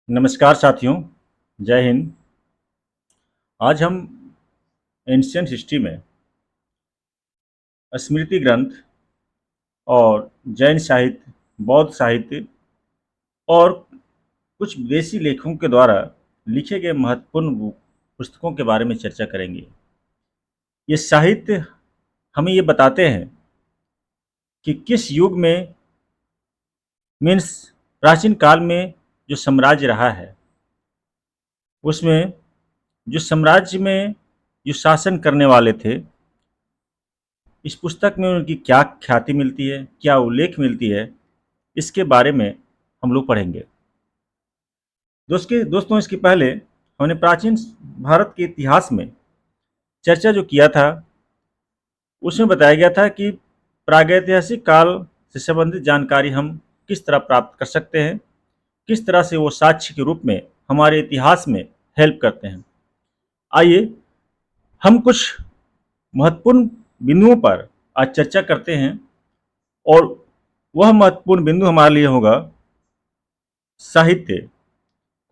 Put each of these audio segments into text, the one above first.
नमस्कार साथियों, जय हिंद। आज हम एंशिएंट हिस्ट्री में स्मृति ग्रंथ और जैन साहित्य, बौद्ध साहित्य और कुछ विदेशी लेखकों के द्वारा लिखे गए महत्वपूर्ण पुस्तकों के बारे में चर्चा करेंगे। ये साहित्य हमें ये बताते हैं कि किस युग में मीन्स प्राचीन काल में जो साम्राज्य रहा है, उसमें जो साम्राज्य में जो शासन करने वाले थे, इस पुस्तक में उनकी क्या ख्याति मिलती है, क्या उल्लेख मिलती है, इसके बारे में हम लोग पढ़ेंगे। दोस्तों, इसके पहले हमने प्राचीन भारत के इतिहास में चर्चा जो किया था, उसमें बताया गया था कि प्रागैतिहासिक काल से संबंधित जानकारी हम किस तरह प्राप्त कर सकते हैं, किस तरह से वो साक्ष्य के रूप में हमारे इतिहास में हेल्प करते हैं। आइए हम कुछ महत्वपूर्ण बिंदुओं पर आज चर्चा करते हैं, और वह महत्वपूर्ण बिंदु हमारे लिए होगा साहित्य,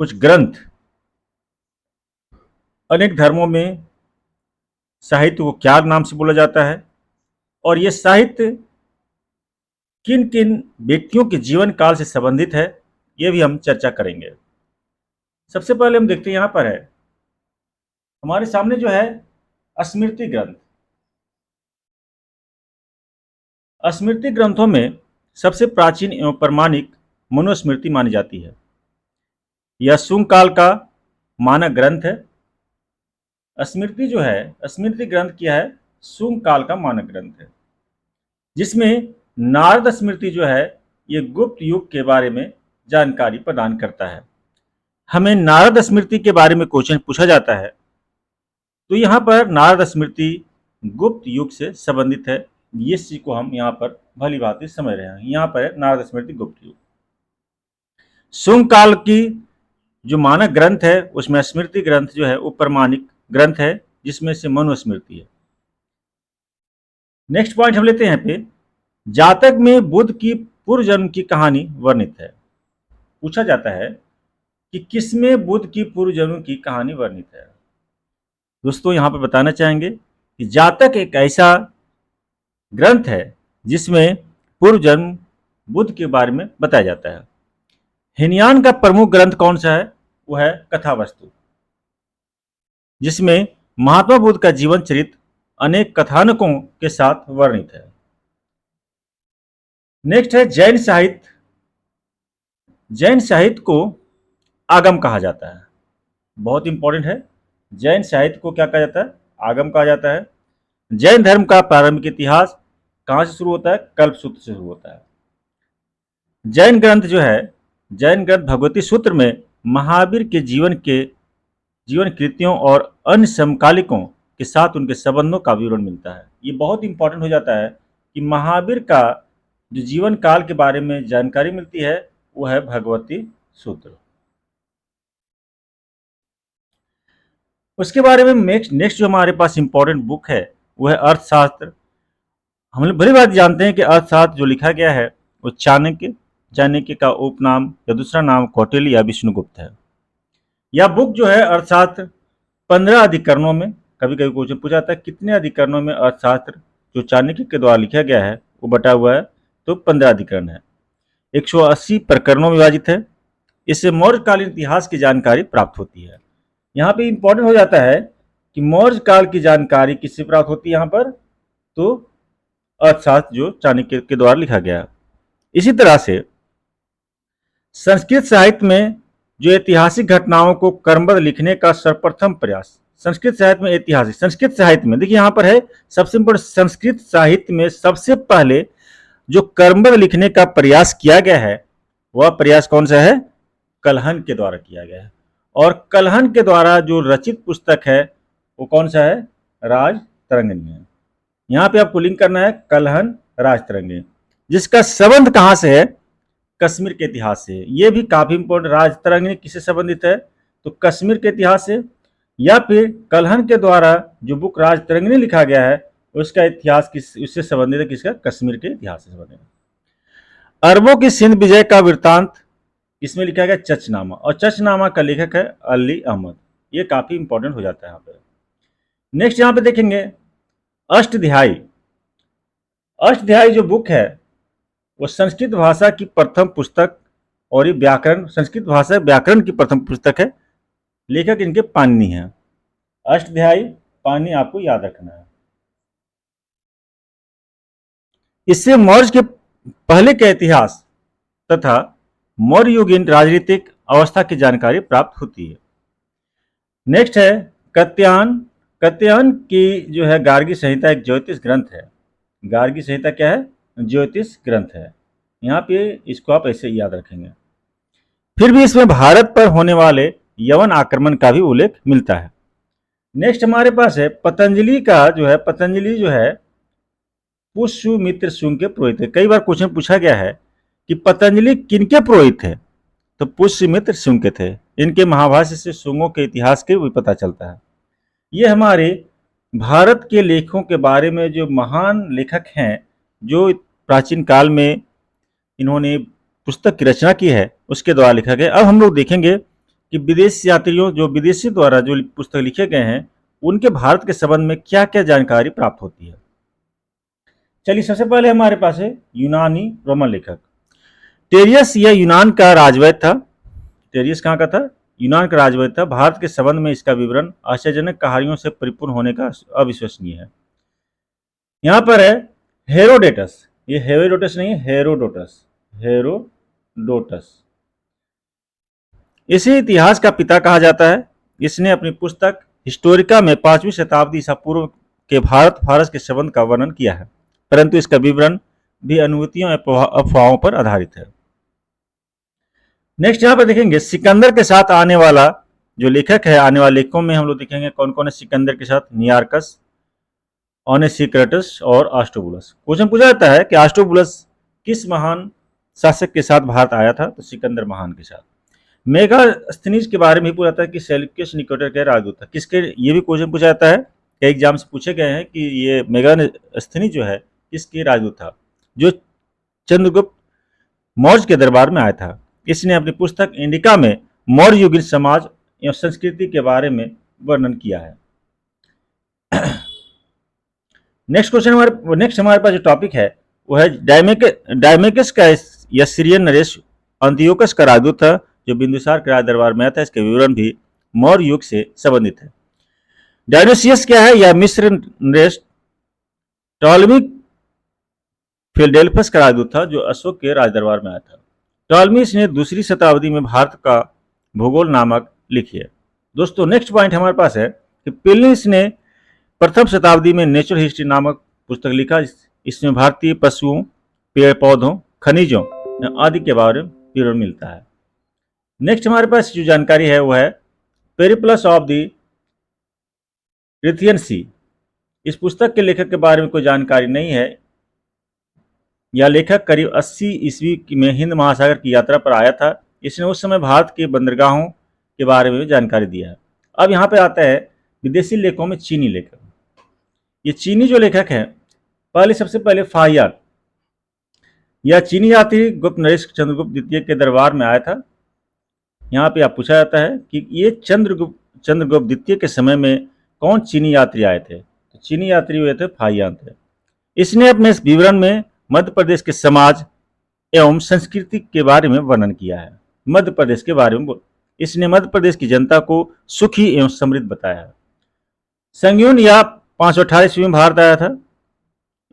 कुछ ग्रंथ। अनेक धर्मों में साहित्य को क्या नाम से बोला जाता है, और ये साहित्य किन किन व्यक्तियों के जीवन काल से संबंधित है, ये भी हम चर्चा करेंगे। सबसे पहले हम देखते हैं, यहाँ पर है हमारे सामने जो है स्मृति ग्रंथ। स्मृति ग्रंथों में सबसे प्राचीन एवं प्रमाणिक मनुस्मृति मानी जाती है। यह शुंग काल का मानक ग्रंथ है। स्मृति जो है, स्मृति ग्रंथ क्या है? शुंग काल का मानक ग्रंथ है, जिसमें नारद स्मृति जो है ये गुप्त युग के बारे में जानकारी प्रदान करता है। हमें नारद स्मृति के बारे में क्वेश्चन पूछा जाता है, तो यहाँ पर नारद स्मृति गुप्त युग से संबंधित है। ये चीज को हम यहाँ पर भली भांति समझ रहे हैं। यहाँ पर है नारद स्मृति गुप्त युग। शुंग काल की जो मानक ग्रंथ है, उसमें स्मृति ग्रंथ जो है वो प्रमाणिक ग्रंथ है, जिसमें से मनुस्मृति है। नेक्स्ट पॉइंट हम लेते हैं यहाँ पे, जातक में बुद्ध की पूर्व जन्म की कहानी वर्णित है। पूछा जाता है कि किसमें बुद्ध की पूर्व जन्म की कहानी वर्णित है। दोस्तों, यहाँ पर बताना चाहेंगे कि जातक एक ऐसा ग्रंथ है जिसमें पूर्व जन्म बुद्ध के बारे में बताया जाता है। हिनयान का प्रमुख ग्रंथ कौन सा है? वो है कथावस्तु, जिसमें महात्मा बुद्ध का जीवन चरित्र अनेक कथानकों के साथ वर्णित है। नेक्स्ट है जैन साहित्य। जैन साहित्य को आगम कहा जाता है। बहुत इंपॉर्टेंट है, जैन साहित्य को क्या कहा जाता है? आगम कहा जाता है। जैन धर्म का प्रारंभिक इतिहास कहाँ से शुरू होता है? कल्पसूत्र से शुरू होता है। जैन ग्रंथ जो है, जैन ग्रंथ भगवती सूत्र में महावीर के जीवन कृतियों और अन्य समकालिकों के साथ उनके संबंधों का विवरण मिलता है। ये बहुत इंपॉर्टेंट हो जाता है कि महावीर का जो जीवन काल के बारे में जानकारी मिलती है, वो है भगवती सूत्र। उसके बारे में नेक्स्ट जो हमारे पास इंपॉर्टेंट बुक है वो है अर्थशास्त्र। हम लोग बड़ी बात जानते हैं कि अर्थशास्त्र जो लिखा गया है वो चाणक्य का उपनाम या दूसरा नाम कौटिल्य या विष्णुगुप्त है। यह बुक जो है अर्थशास्त्र 15 अधिकरणों में, कभी कभी क्वेश्चन पूछा जाता है कितने अधिकरणों में अर्थशास्त्र जो चाणक्य के द्वारा लिखा गया है वो बटा हुआ है, तो 15 अधिकरण है। 180 प्रकरणों में विभाजित है। इससे मौर्यकालीन इतिहास की जानकारी प्राप्त होती है। यहाँ पे इंपॉर्टेंट हो जाता है कि मौर्य काल की जानकारी किससे प्राप्त होती है यहाँ पर? तो अर्थशास्त्र जो चाणक्य के द्वारा लिखा गया है। इसी तरह से संस्कृत साहित्य में जो ऐतिहासिक घटनाओं को क्रमबद्ध लिखने का सर्वप्रथम प्रयास, संस्कृत साहित्य में ऐतिहासिक, संस्कृत साहित्य में देखिए यहाँ पर है सबसे इम्पोर्टेंट, संस्कृत साहित्य में सबसे पहले जो क्रमबद्ध लिखने का प्रयास किया गया है, वह प्रयास कौन सा है? कलहन के द्वारा किया गया है। और कलहन के द्वारा जो रचित पुस्तक है वो कौन सा है? राजतरंगिणी है। यहाँ पे आपको लिंक करना है कलहन राजतरंगिणी, जिसका संबंध कहाँ से है? कश्मीर के इतिहास से। ये भी काफी इंपॉर्टेंट, राजतरंगिणी किससे संबंधित है? तो कश्मीर के इतिहास से। या फिर कलहन के द्वारा जो बुक राजतरंगिणी लिखा गया है उसका इतिहास उससे संबंधित है? किसका? कश्मीर के इतिहास से संबंधित है। अरबों की सिंध विजय का वृत्तांत इसमें लिखा गया चचनामा, और चचनामा का लेखक है अली अहमद। ये काफी इंपॉर्टेंट हो जाता है यहाँ पे। नेक्स्ट यहाँ पे देखेंगे अष्टध्यायी। अष्टध्यायी जो बुक है वो संस्कृत भाषा की प्रथम पुस्तक, और ये व्याकरण, संस्कृत भाषा व्याकरण की प्रथम पुस्तक है। लेखक इनके पाणिनि हैं। अष्टध्यायी पाणिनि आपको याद रखना है। इससे मौर्य के पहले के इतिहास तथा मौर्य युगीन राजनीतिक अवस्था की जानकारी प्राप्त होती है। नेक्स्ट है कात्यायन। कात्यायन की जो है गार्गी संहिता एक ज्योतिष ग्रंथ है। गार्गी संहिता क्या है? ज्योतिष ग्रंथ है। यहाँ पे इसको आप ऐसे याद रखेंगे। फिर भी इसमें भारत पर होने वाले यवन आक्रमण का भी उल्लेख मिलता है। नेक्स्ट हमारे पास है पतंजलि का जो है, पतंजलि जो है पुष्यमित्र शुंग के पुरोहित है। कई बार क्वेश्चन पूछा गया है कि पतंजलि किनके पुरोहित थे, तो पुष्यमित्र शुंग के थे। इनके महाभाष्य से शुंगों के इतिहास के भी पता चलता है। ये हमारे भारत के लेखों के बारे में जो महान लेखक हैं, जो प्राचीन काल में इन्होंने पुस्तक की रचना की है, उसके द्वारा लिखा गया। अब हम लोग देखेंगे कि विदेश यात्रियों, जो विदेशी द्वारा जो पुस्तक लिखे गए हैं, उनके भारत के संबंध में क्या क्या जानकारी प्राप्त होती है। चलिए, सबसे पहले हमारे पास है यूनानी रोमन लेखक टेरियस। यह यूनान का राजवैद्य था। टेरियस कहाँ का था? यूनान का राजवैद्य था। भारत के संबंध में इसका विवरण आश्चर्यजनक कहानियों से परिपूर्ण होने का अविश्वसनीय है। यहाँ पर है हेरोडेटस। ये हेरोडोटस नहीं है, हेरोडोटस। हेरोडोटस इसे इतिहास का पिता कहा जाता है। इसने अपनी पुस्तक हिस्टोरिका में 5वीं शताब्दी ईसा पूर्व के भारत फारस के संबंध का वर्णन किया है, परंतु इसका विवरण भी अनुभूतियों अफवाहों पर आधारित है। नेक्स्ट यहाँ पर देखेंगे सिकंदर के साथ आने वाला जो लेखक है, आने वाले लेखकों में हम लोग देखेंगे कौन कौन है सिकंदर के साथ। नियार्कस, ओनेसिक्रेटस और आस्ट्रोबुलस। क्वेश्चन पूछा जाता है कि आस्ट्रोबुलस किस महान शासक के साथ भारत आया था, तो सिकंदर महान के साथ। मेगास्थनीज के बारे में भी पूछा जाता है कि सेल्यूकस निकेटर के राजदूत था किसके। ये भी क्वेश्चन पूछा जाता है, कई एग्जाम से पूछे गए हैं कि ये मेगास्थनीज जो है किसके राजदूत था, जो चंद्रगुप्त मौर्य के दरबार में आया था। इसने अपनी पुस्तक इंडिका में मौर्य युगीन समाज एवं संस्कृति के बारे में वर्णन किया है। नेक्स्ट हमारे पास जो टॉपिक है वो है डायमेकस का या सीरियन नरेश अंतियोकस का राजदूत था, जो बिंदुसार के राज दरबार में आया था। इसके विवरण भी मौर्य युग से संबंधित है। डायनोसियस क्या है? यह मिस्र नरेश टॉलमी फिलडेल्फस का राजदूत था, जो अशोक के राज दरबार में आया था। टॉलमीस ने 2री शताब्दी में भारत का भूगोल नामक लिखी है। दोस्तों, नेक्स्ट पॉइंट हमारे पास है कि प्लिनीस ने प्रथम शताब्दी में नेचुरल हिस्ट्री नामक पुस्तक लिखा। इसमें भारतीय पशुओं, पेड़ पौधों, खनिजों आदि के बारे में विवरण मिलता है। नेक्स्ट हमारे पास जो जानकारी है वो है पेरिप्लस ऑफ द रिथियन सी। इस पुस्तक के लेखक के बारे में कोई जानकारी नहीं है। यह लेखक करीब 80 ईस्वी में हिंद महासागर की यात्रा पर आया था। इसने उस समय भारत के बंदरगाहों के बारे में जानकारी दिया है। अब यहाँ पे आता है विदेशी लेखकों में चीनी लेखक। ये चीनी जो लेखक हैं, सबसे पहले फाहियान। यह चीनी यात्री गुप्त नरेश चंद्रगुप्त द्वितीय के दरबार में आया था। यहाँ पे आप पूछा जाता है कि ये चंद्रगुप्त द्वितीय के समय में कौन चीनी यात्री आए थे, तो चीनी यात्री हुए थे फाहियान थे। इसने अपने इस विवरण में मध्य प्रदेश के समाज एवं संस्कृति के बारे में वर्णन किया है। मध्य प्रदेश के बारे में इसने मध्य प्रदेश की जनता को सुखी एवं समृद्ध बताया है। संगयुन या 528 ईस्वी में भारत आया था।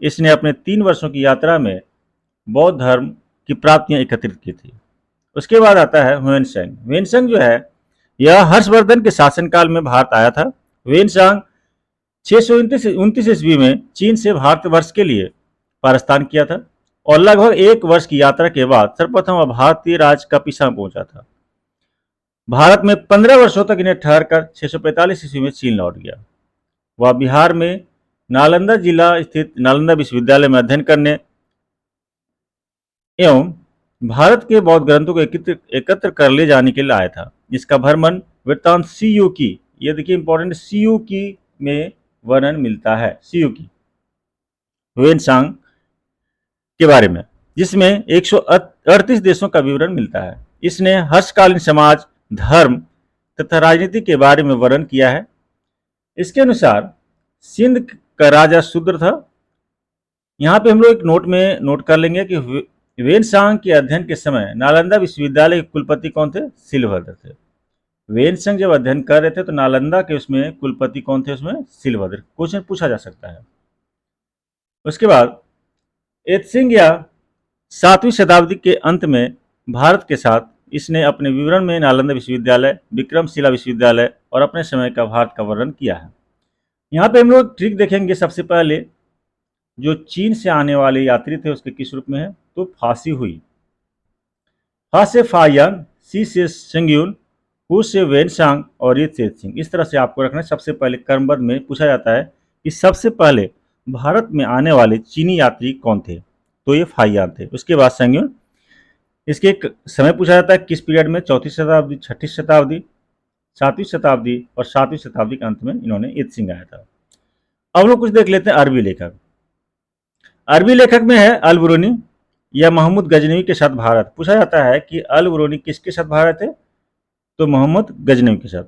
इसने अपने 3 वर्षों की यात्रा में बौद्ध धर्म की प्राप्तियां एकत्रित की थी। उसके बाद आता है ह्वेनसांग। ह्वेनसांग जो है यह हर्षवर्धन के शासनकाल में भारत आया था। ह्वेनसांग 629 ईस्वी में चीन से भारतवर्ष के लिए प्रस्थान किया था और लगभग 1 वर्ष की यात्रा के बाद सर्वप्रथम वह भारतीय राज कपिसा में पहुंचा था। भारत में 15 वर्षों तक इन्हें ठहरकर 645 ईस्वी में चीन लौट गया। वह बिहार में नालंदा जिला स्थित नालंदा विश्वविद्यालय में अध्ययन करने एवं भारत के बौद्ध ग्रंथों को एकत्र कर ले जाने के लिए आया था। इसका भ्रमण वृत्तांत सीयूकी, ये देखिए इंपॉर्टेंट, सीयूकी में वर्णन मिलता है। सीयूकी ह्वेनसांग के बारे में, जिसमें 138 देशों का विवरण मिलता है। इसने हर्षकालीन समाज, धर्म तथा राजनीति के बारे में वर्णन किया है। इसके अनुसार सिंध का राजा शूद्र था। यहाँ पे हम लोग एक नोट में नोट कर लेंगे कि वेनसांग के अध्ययन के समय नालंदा विश्वविद्यालय के कुलपति कौन थे? शिलभद्र थे। वेनसांग जब अध्ययन कर रहे थे तो नालंदा के उसमें कुलपति कौन थे? उसमें शिलभद्र। क्वेश्चन पूछा जा सकता है। उसके बाद एत्सिंग या 7वीं शताब्दी के अंत में भारत के साथ इसने अपने विवरण में नालंदा विश्वविद्यालय, विक्रमशिला विश्वविद्यालय और अपने समय का भारत का वर्णन किया है। यहाँ पे हम लोग ट्रिक देखेंगे। सबसे पहले जो चीन से आने वाले यात्री थे उसके किस रूप में है? तो फांसी हुई। फा से फायान, सी से शेंग्यून, हु से वेनसांग और ये से एत्सिंग। इस तरह से आपको रखना है। सबसे पहले क्रमबद्ध में पूछा जाता है कि सबसे पहले भारत में आने वाले चीनी यात्री कौन थे? तो ये फायान थे। उसके बाद शेंग्यून। इसके एक समय पूछा जाता है किस पीरियड में? 4वीं शताब्दी, 6वीं शताब्दी, 7वीं शताब्दी और 7वीं शताब्दी के अंत में इन्होंने एत्सिंग आया था। अब लोग कुछ देख लेते हैं अरबी लेखक। अरबी लेखक में है अल बुरूनी या मोहम्मद गजनवी के साथ भारत। पूछा जाता है कि अल बुरूनी किसके साथ भारत है? तो मोहम्मद गजनवी के साथ।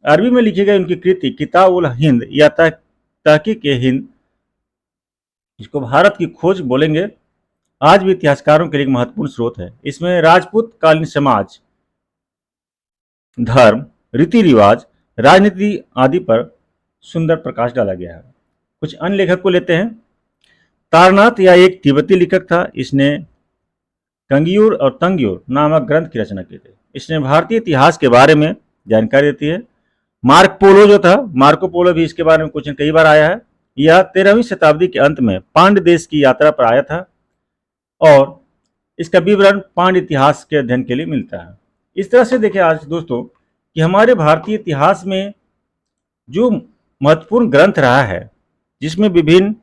अरबी में लिखी गई उनकी कृति किताब उल हिंद या तहकीक हिंद, इसको भारत की खोज बोलेंगे, आज भी इतिहासकारों के लिए एक महत्वपूर्ण स्रोत है। इसमें राजपूत कालीन समाज, धर्म, रीति रिवाज, राजनीति आदि पर सुंदर प्रकाश डाला गया है। कुछ अन्य लेखक को लेते हैं। तारनाथ या एक तिब्बती लेखक था। इसने कंगियूर और तंगियूर नामक ग्रंथ की रचना की थी। इसने भारतीय इतिहास के बारे में जानकारी देती है। मार्को पोलो जो था, मार्को पोलो भी इसके बारे में क्वेश्चन कई बार आया है। यह 13वीं शताब्दी के अंत में पांड्य देश की यात्रा पर आया था और इसका विवरण पांड्य इतिहास के अध्ययन के लिए मिलता है। इस तरह से देखिए आज दोस्तों कि हमारे भारतीय इतिहास में जो महत्वपूर्ण ग्रंथ रहा है, जिसमें विभिन्न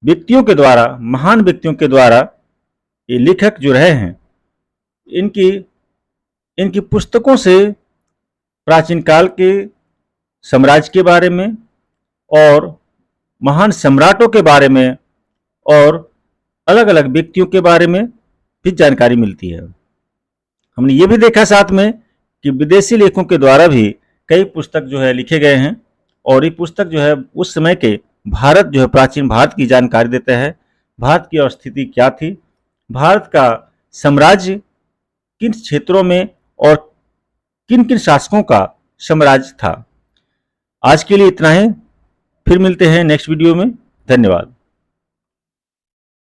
व्यक्तियों के द्वारा, महान व्यक्तियों के द्वारा ये लेखक जो रहे हैं, इनकी पुस्तकों से प्राचीन काल के साम्राज्य के बारे में और महान सम्राटों के बारे में और अलग अलग व्यक्तियों के बारे में भी जानकारी मिलती है। हमने ये भी देखा साथ में कि विदेशी लेखकों के द्वारा भी कई पुस्तक जो है लिखे गए हैं और ये पुस्तक जो है उस समय के भारत जो है प्राचीन भारत की जानकारी देता है। भारत की स्थिति क्या थी, भारत का साम्राज्य किन क्षेत्रों में और किन किन शासकों का साम्राज्य था। आज के लिए इतना ही, फिर मिलते हैं नेक्स्ट वीडियो में। धन्यवाद।